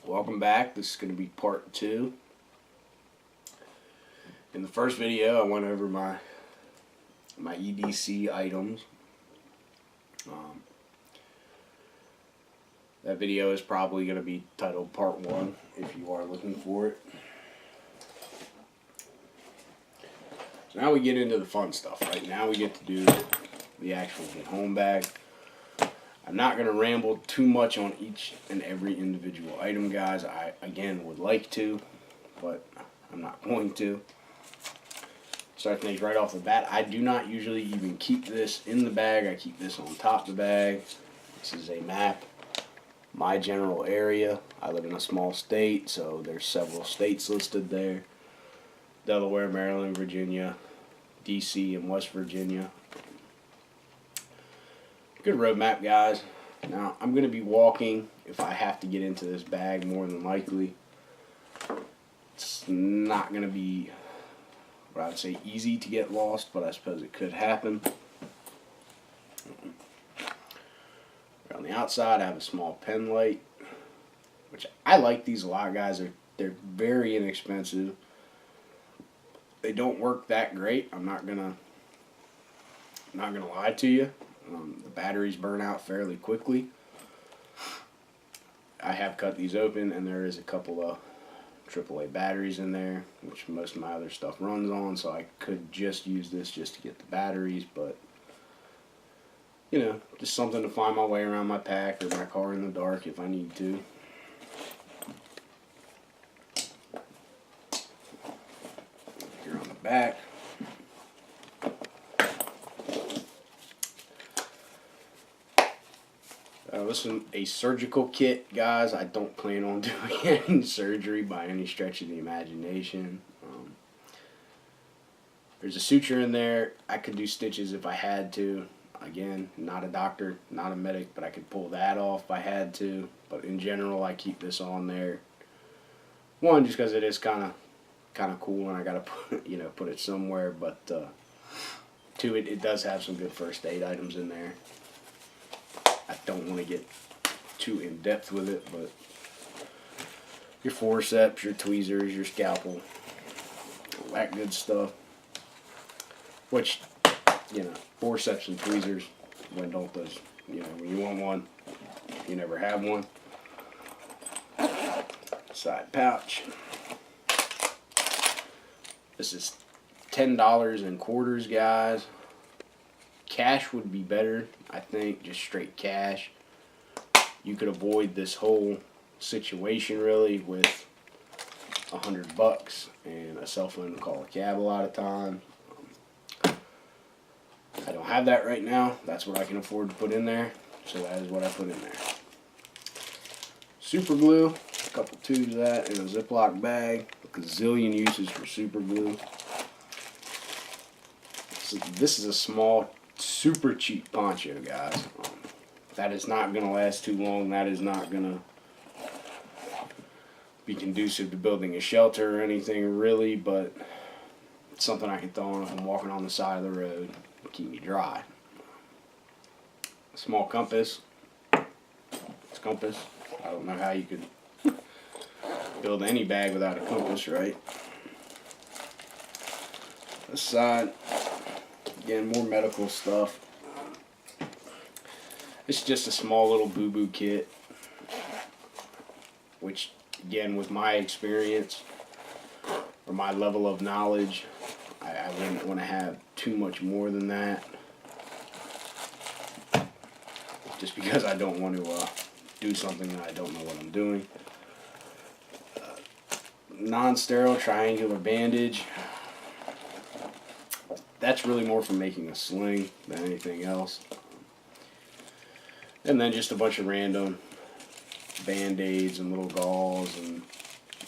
Welcome back. This is going to be part 2. In the first video I went over my EDC items. That video is probably going to be titled part 1 if you are looking for it. So now we get into the fun stuff. Right now we get to do the actual get home bag. I'm not going to ramble too much on each and every individual item, guys. I, again, would like to, but I'm not going to. Start things right off the bat. I do not usually even keep this in the bag. I keep this on top of the bag. This is a map. My general area. I live in a small state, so there's several states listed there. Delaware, Maryland, Virginia, EDC, and West Virginia. Good road map, guys. Now, I'm going to be walking if I have to get into this bag, more than likely. It's not going to be what I would say easy to get lost, but I suppose it could happen. On the outside, I have a small pen light, which I like these a lot, guys. They're very inexpensive. They don't work that great. I'm not gonna lie to you. The batteries burn out fairly quickly. I have cut these open, and there is a couple of AAA batteries in there, which most of my other stuff runs on, so I could just use this just to get the batteries, but you know, just something to find my way around my pack or my car in the dark if I need to. Here on the back, this is a surgical kit, guys. I don't plan on doing any surgery by any stretch of the imagination. There's a suture in there. I could do stitches if I had to. Again, not a doctor, not a medic, but I could pull that off if I had to. But in general, I keep this on there. One, just because it is kind of cool, and I gotta put it somewhere. But two, it does have some good first aid items in there. I don't want to get too in depth with it, but your forceps, your tweezers, your scalpel, all that good stuff. Which, you know, forceps and tweezers, when don't those, you know, when you want one, you never have one. Side pouch. This is $10 in quarters, guys. Cash would be better, I think, just straight cash. You could avoid this whole situation really with $100 and a cell phone to call a cab a lot of times. I don't have that right now. That's what I can afford to put in there, so that is what I put in there. Super glue, a couple tubes of that in a Ziploc bag. A gazillion uses for super glue. So this is a small, super cheap poncho, guys. That is not going to last too long. That is not going to be conducive to building a shelter or anything really, but it's something I can throw on if I'm walking on the side of the road to keep me dry. A small compass. It's compass. I don't know how you could build any bag without a compass, right? This side, again, more medical stuff. It's just a small little boo-boo kit, which, again, with my experience or my level of knowledge, I wouldn't want to have too much more than that, just because I don't want to do something that I don't know what I'm doing. Non-sterile triangular bandage. That's really more for making a sling than anything else. And then just a bunch of random band-aids and little gauze and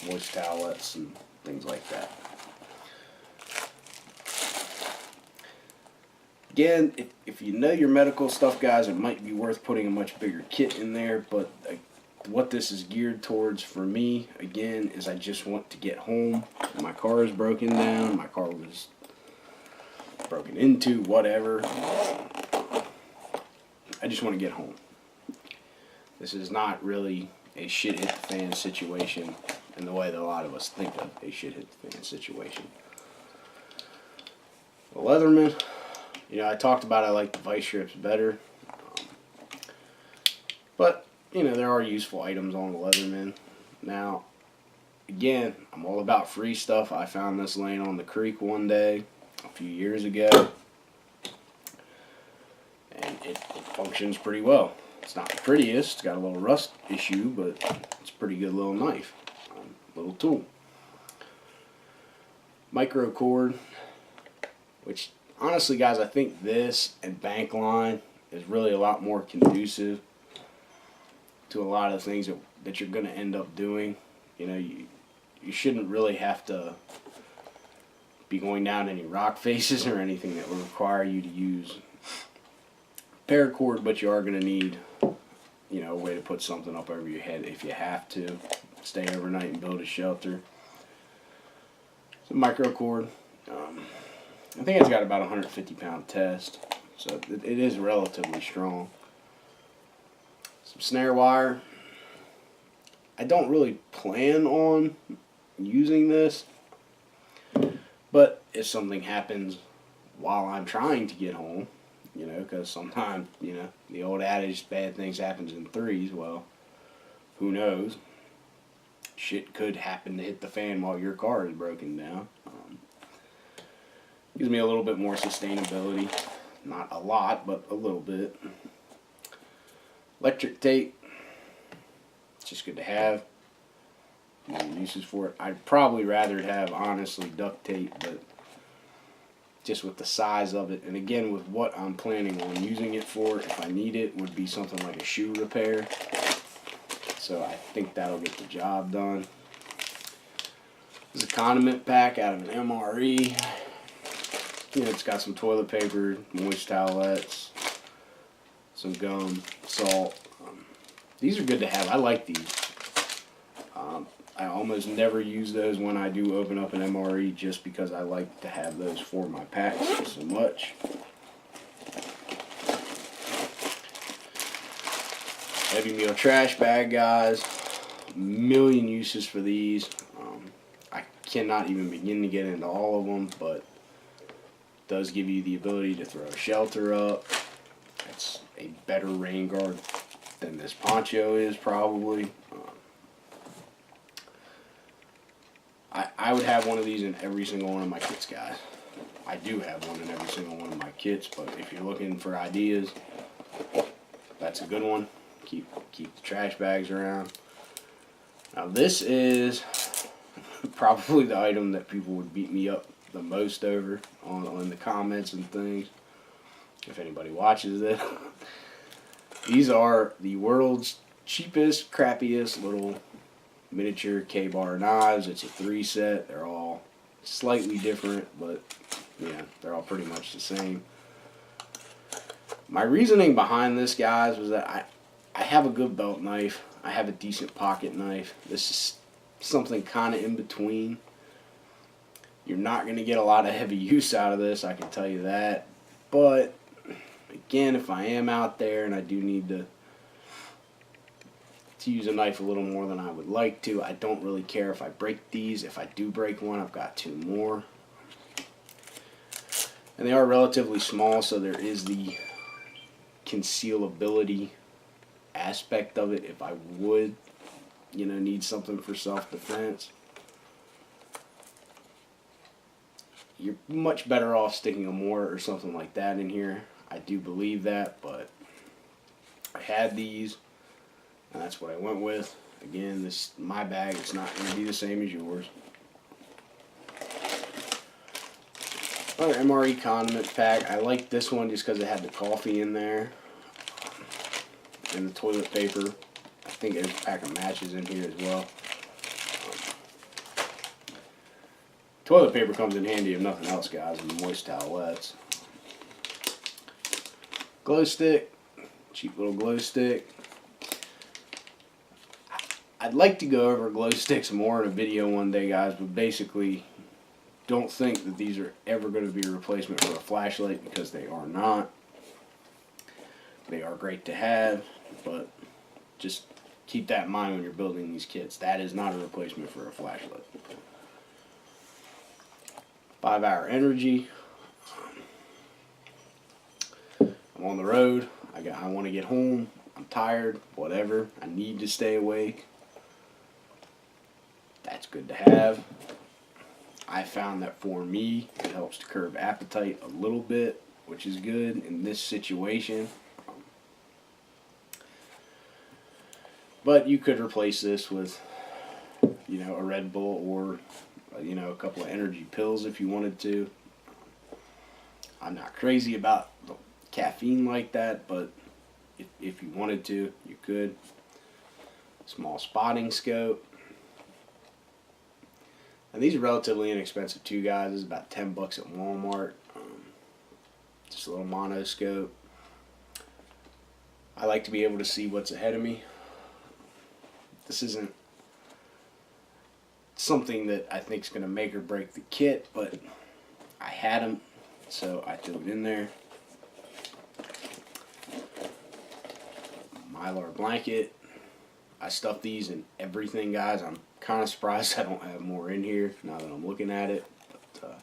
moist towelettes and things like that. Again, if you know your medical stuff, guys, it might be worth putting a much bigger kit in there, but what this is geared towards for me, again, is I just want to get home. My car is broken down. My car was broken into, whatever. I just want to get home. This is not really a shit hit the fan situation in the way that a lot of us think of a shit hit the fan situation. The Leatherman, you know, I talked about I like the vice strips better. But, you know, there are useful items on the Leatherman. Now, again, I'm all about free stuff. I found this laying on the creek one day a few years ago. And it functions pretty well. It's not the prettiest. It's got a little rust issue, but it's a pretty good little knife. Little tool. Micro cord, which honestly, guys, I think this and bank line is really a lot more conducive to a lot of things that you're going to end up doing. You know, you shouldn't really have to be going down any rock faces or anything that would require you to use paracord, but you are going to need, you know, a way to put something up over your head if you have to stay overnight and build a shelter. So micro cord, I think it's got about a 150-pound test, so it is relatively strong. Some snare wire. I don't really plan on using this, but if something happens while I'm trying to get home, you know, because sometimes, you know, the old adage, bad things happens in threes. Well, who knows? Shit could happen to hit the fan while your car is broken down. Gives me a little bit more sustainability. Not a lot, but a little bit. Electric tape. It's just good to have. No uses for it. I'd probably rather have, honestly, duct tape, but just with the size of it, and again with what I'm planning on using it for, if I need it, would be something like a shoe repair. So I think that'll get the job done. This is a condiment pack out of an MRE. You know, it's got some toilet paper, moist towelettes, some gum, salt. These are good to have. I like these. I almost never use those when I do open up an MRE just because I like to have those for my packs so much. Heavy meal trash bag, guys. A million uses for these. I cannot even begin to get into all of them, but it does give you the ability to throw a shelter up. It's a better rain guard than this poncho is probably. I would have one of these in every single one of my kits, guys. I do have one in every single one of my kits, but if you're looking for ideas, that's a good one. Keep the trash bags around. Now this is probably the item that people would beat me up the most over on the comments and things, if anybody watches this. These are the world's cheapest, crappiest little miniature K-bar knives. It's a 3-set. They're all slightly different, but yeah, they're all pretty much the same. My reasoning behind this, guys, was that I have a good belt knife. I have a decent pocket knife. This is something kind of in between. You're not going to get a lot of heavy use out of this, I can tell you that. But again, if I am out there and I do need to use a knife a little more than I would like to, I don't really care if I break these. If I do break one, I've got 2 more. And they are relatively small, so there is the concealability aspect of it if I would, you know, need something for self-defense. You're much better off sticking a mortar or something like that in here. I do believe that, but I had these, and that's what I went with. Again, this my bag. It's not going to be the same as yours. Another MRE condiment pack. I like this one just because it had the coffee in there and the toilet paper. I think there's a pack of matches in here as well. Toilet paper comes in handy if nothing else, guys, and the moist towelettes. Glow stick, cheap little glow stick. I'd like to go over glow sticks more in a video one day, guys, but basically don't think that these are ever going to be a replacement for a flashlight, because they are not. They are great to have, but just keep that in mind when you're building these kits. That is not a replacement for a flashlight. 5-hour energy. I'm on the road. I want to get home. I'm tired. Whatever. I need to stay awake. That's good to have. I found that for me, it helps to curb appetite a little bit, which is good in this situation. But you could replace this with, you know, a Red Bull or, you know, a couple of energy pills if you wanted to. I'm not crazy about the caffeine like that, but if you wanted to, you could. Small spotting scope. And these are relatively inexpensive too, guys. This is about 10 bucks at Walmart. Just a little monoscope. I like to be able to see what's ahead of me. This isn't something that I think is going to make or break the kit, but I had them, so I threw it in there. Mylar blanket. I stuff these in everything, guys. I'm kind of surprised I don't have more in here now that I'm looking at it. But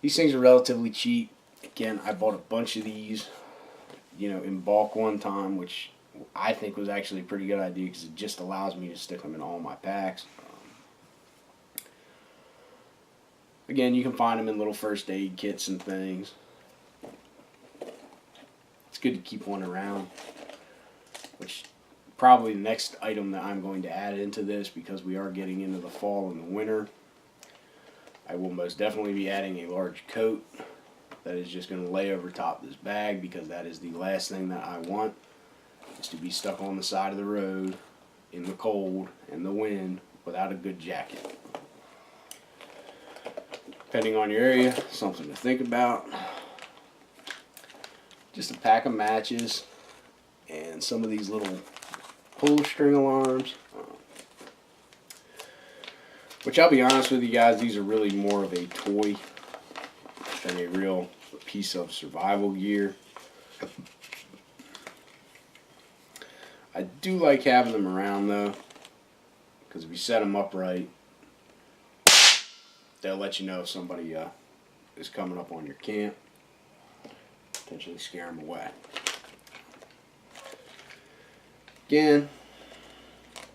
these things are relatively cheap. Again, I bought a bunch of these, you know, in bulk one time, which I think was actually a pretty good idea because it just allows me to stick them in all my packs. Again, you can find them in little first aid kits and things. It's good to keep one around, which probably the next item that I'm going to add into this, because we are getting into the fall and the winter. I will most definitely be adding a large coat that is just going to lay over top this bag, because that is the last thing that I want, is to be stuck on the side of the road in the cold and the wind without a good jacket. Depending on your area, something to think about. Just a pack of matches and some of these little pull string alarms, which I'll be honest with you guys, these are really more of a toy than a real piece of survival gear. I do like having them around though, because if you set them up right, they'll let you know if somebody is coming up on your camp, potentially scare them away. Again,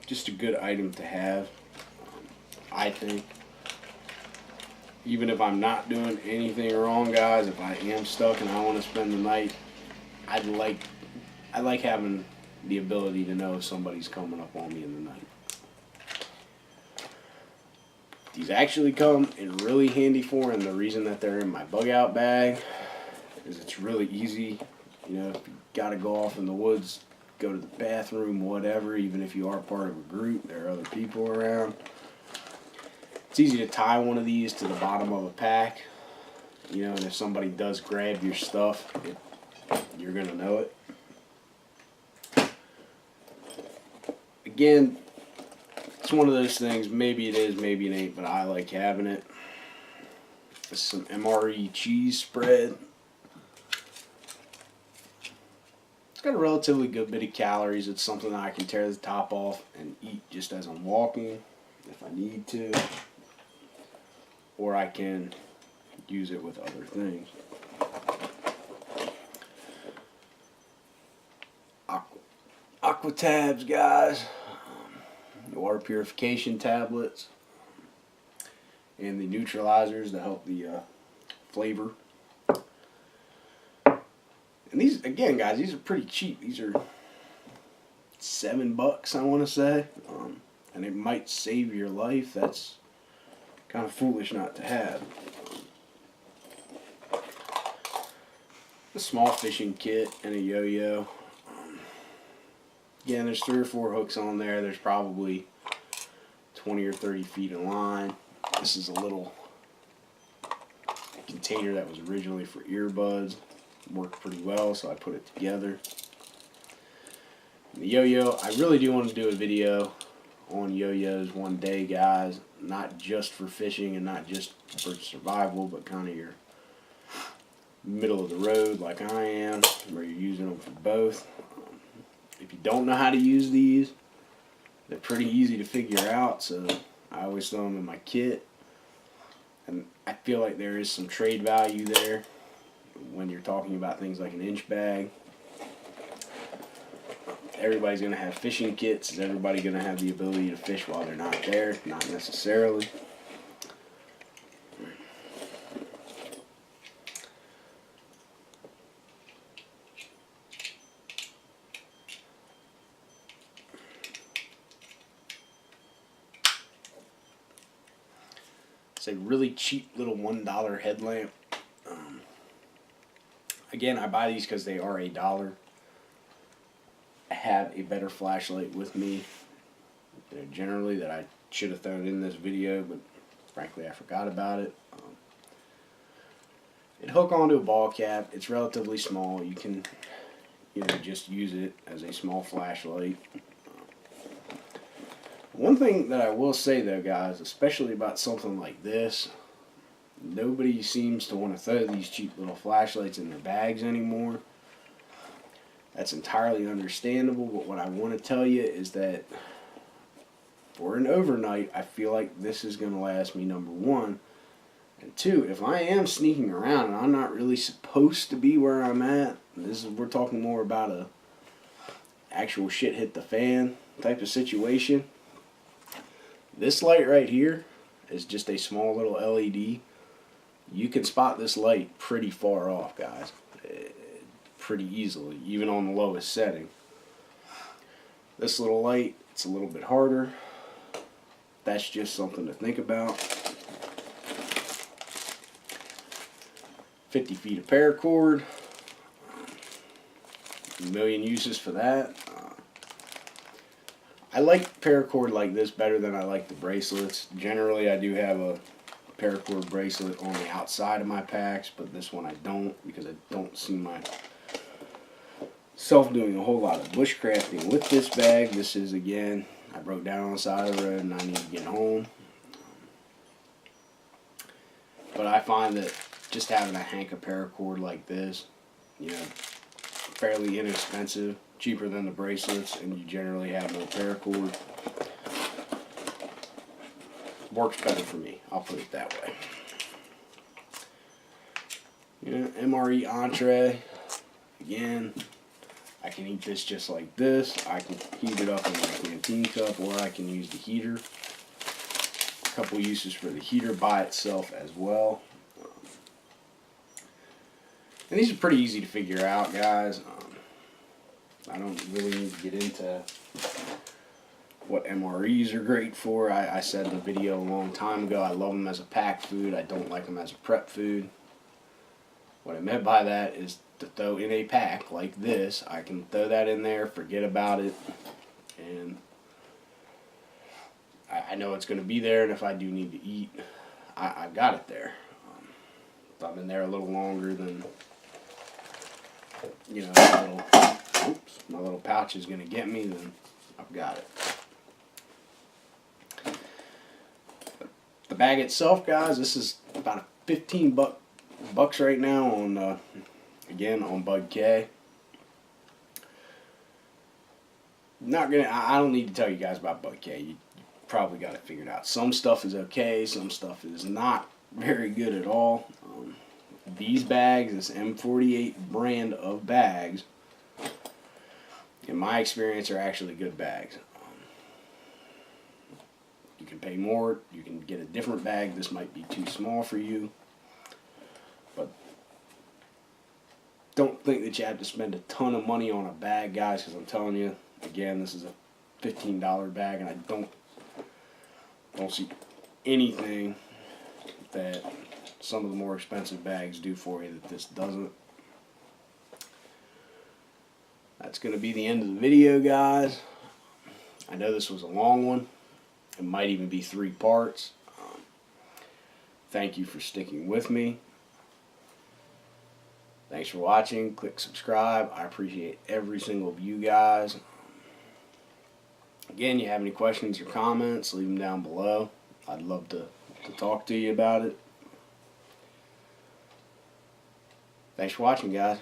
just a good item to have, I think. Even if I'm not doing anything wrong, guys, if I am stuck and I want to spend the night, I like having the ability to know if somebody's coming up on me in the night. These actually come in really handy form. The reason that they're in my bug out bag is it's really easy. You know, if you gotta go off in the woods, go to the bathroom, whatever, even if you are part of a group, there are other people around. It's easy to tie one of these to the bottom of a pack, you know, and if somebody does grab your stuff, you're gonna know it. Again, it's one of those things, maybe it is, maybe it ain't, but I like having it. This is some MRE cheese spread. It's got a relatively good bit of calories. It's something that I can tear the top off and eat just as I'm walking if I need to. Or I can use it with other things. Aqua tabs, guys. Water purification tablets. And the neutralizers to help the flavor. And these, again, guys, these are pretty cheap. These are $7, I want to say. And it might save your life. That's kind of foolish not to have. A small fishing kit and a yo-yo. Again, there's 3 or 4 hooks on there. There's probably 20 or 30 feet of line. This is a little container that was originally for earbuds. Worked pretty well, so I put it together. And the yo-yo, I really do want to do a video on yo-yos one day, guys. Not just for fishing and not just for survival, but kind of your middle of the road like I am, where you're using them for both. If you don't know how to use these, they're pretty easy to figure out, so I always throw them in my kit. And I feel like there is some trade value there when you're talking about things like an inch bag. Everybody's going to have fishing kits. Is everybody going to have the ability to fish while they're not there? Not necessarily. It's a really cheap little $1 headlamp. Again, I buy these because they are $1. I have a better flashlight with me, generally, that I should have thrown in this video, but frankly I forgot about it. It hook onto a ball cap. It's relatively small. You can just use it as a small flashlight. One thing that I will say though, guys, especially about something like this, nobody seems to want to throw these cheap little flashlights in their bags anymore. That's entirely understandable, but what I want to tell you is that for an overnight, I feel like this is going to last me, number one. And two, if I am sneaking around and I'm not really supposed to be where I'm at, we're talking more about a actual shit hit the fan type of situation. This light right here is just a small little LED. You can spot this light pretty far off, guys. Pretty easily, even on the lowest setting. This little light, it's a little bit harder. That's just something to think about. 50 feet of paracord. A million uses for that. I like paracord like this better than I like the bracelets. Generally, I do have a paracord bracelet on the outside of my packs, but this one I don't, because I don't see myself doing a whole lot of bushcrafting with this bag. This is, again, I broke down on the side of the road and I need to get home. But I find that just having a hank of paracord like this, fairly inexpensive, cheaper than the bracelets, and you generally have no paracord, works better for me. I'll put it that way. MRE entree. Again, I can eat this just like this. I can heat it up in my canteen cup, or I can use the heater. A couple uses for the heater by itself as well. And these are pretty easy to figure out, guys. I don't really need to get into what MREs are great for. I said in the video a long time ago, I love them as a pack food. I don't like them as a prep food. What I meant by that is to throw in a pack like this. I can throw that in there, forget about it, and I know it's going to be there, and if I do need to eat, I've got it there. If I'm in there a little longer than, my little pouch is going to get me, then I've got it. The bag itself, guys, this is about 15 bucks right now on, again, on Bug K. I don't need to tell you guys about Bug K. You probably got it figured out. Some stuff is okay, some stuff is not very good at all. These bags, this M48 brand of bags, in my experience, are actually good bags. You can pay more, you can get a different bag. This might be too small for you, but don't think that you have to spend a ton of money on a bag, guys, because I'm telling you, again, this is a $15 bag, and I don't see anything that some of the more expensive bags do for you that this doesn't. That's going to be the end of the video, guys. I know this was a long one. It might even be 3 parts. Thank you for sticking with me. Thanks for watching. Click subscribe. I appreciate every single of you guys. Again, you have any questions or comments, leave them down below. I'd love to talk to you about it. Thanks for watching, guys.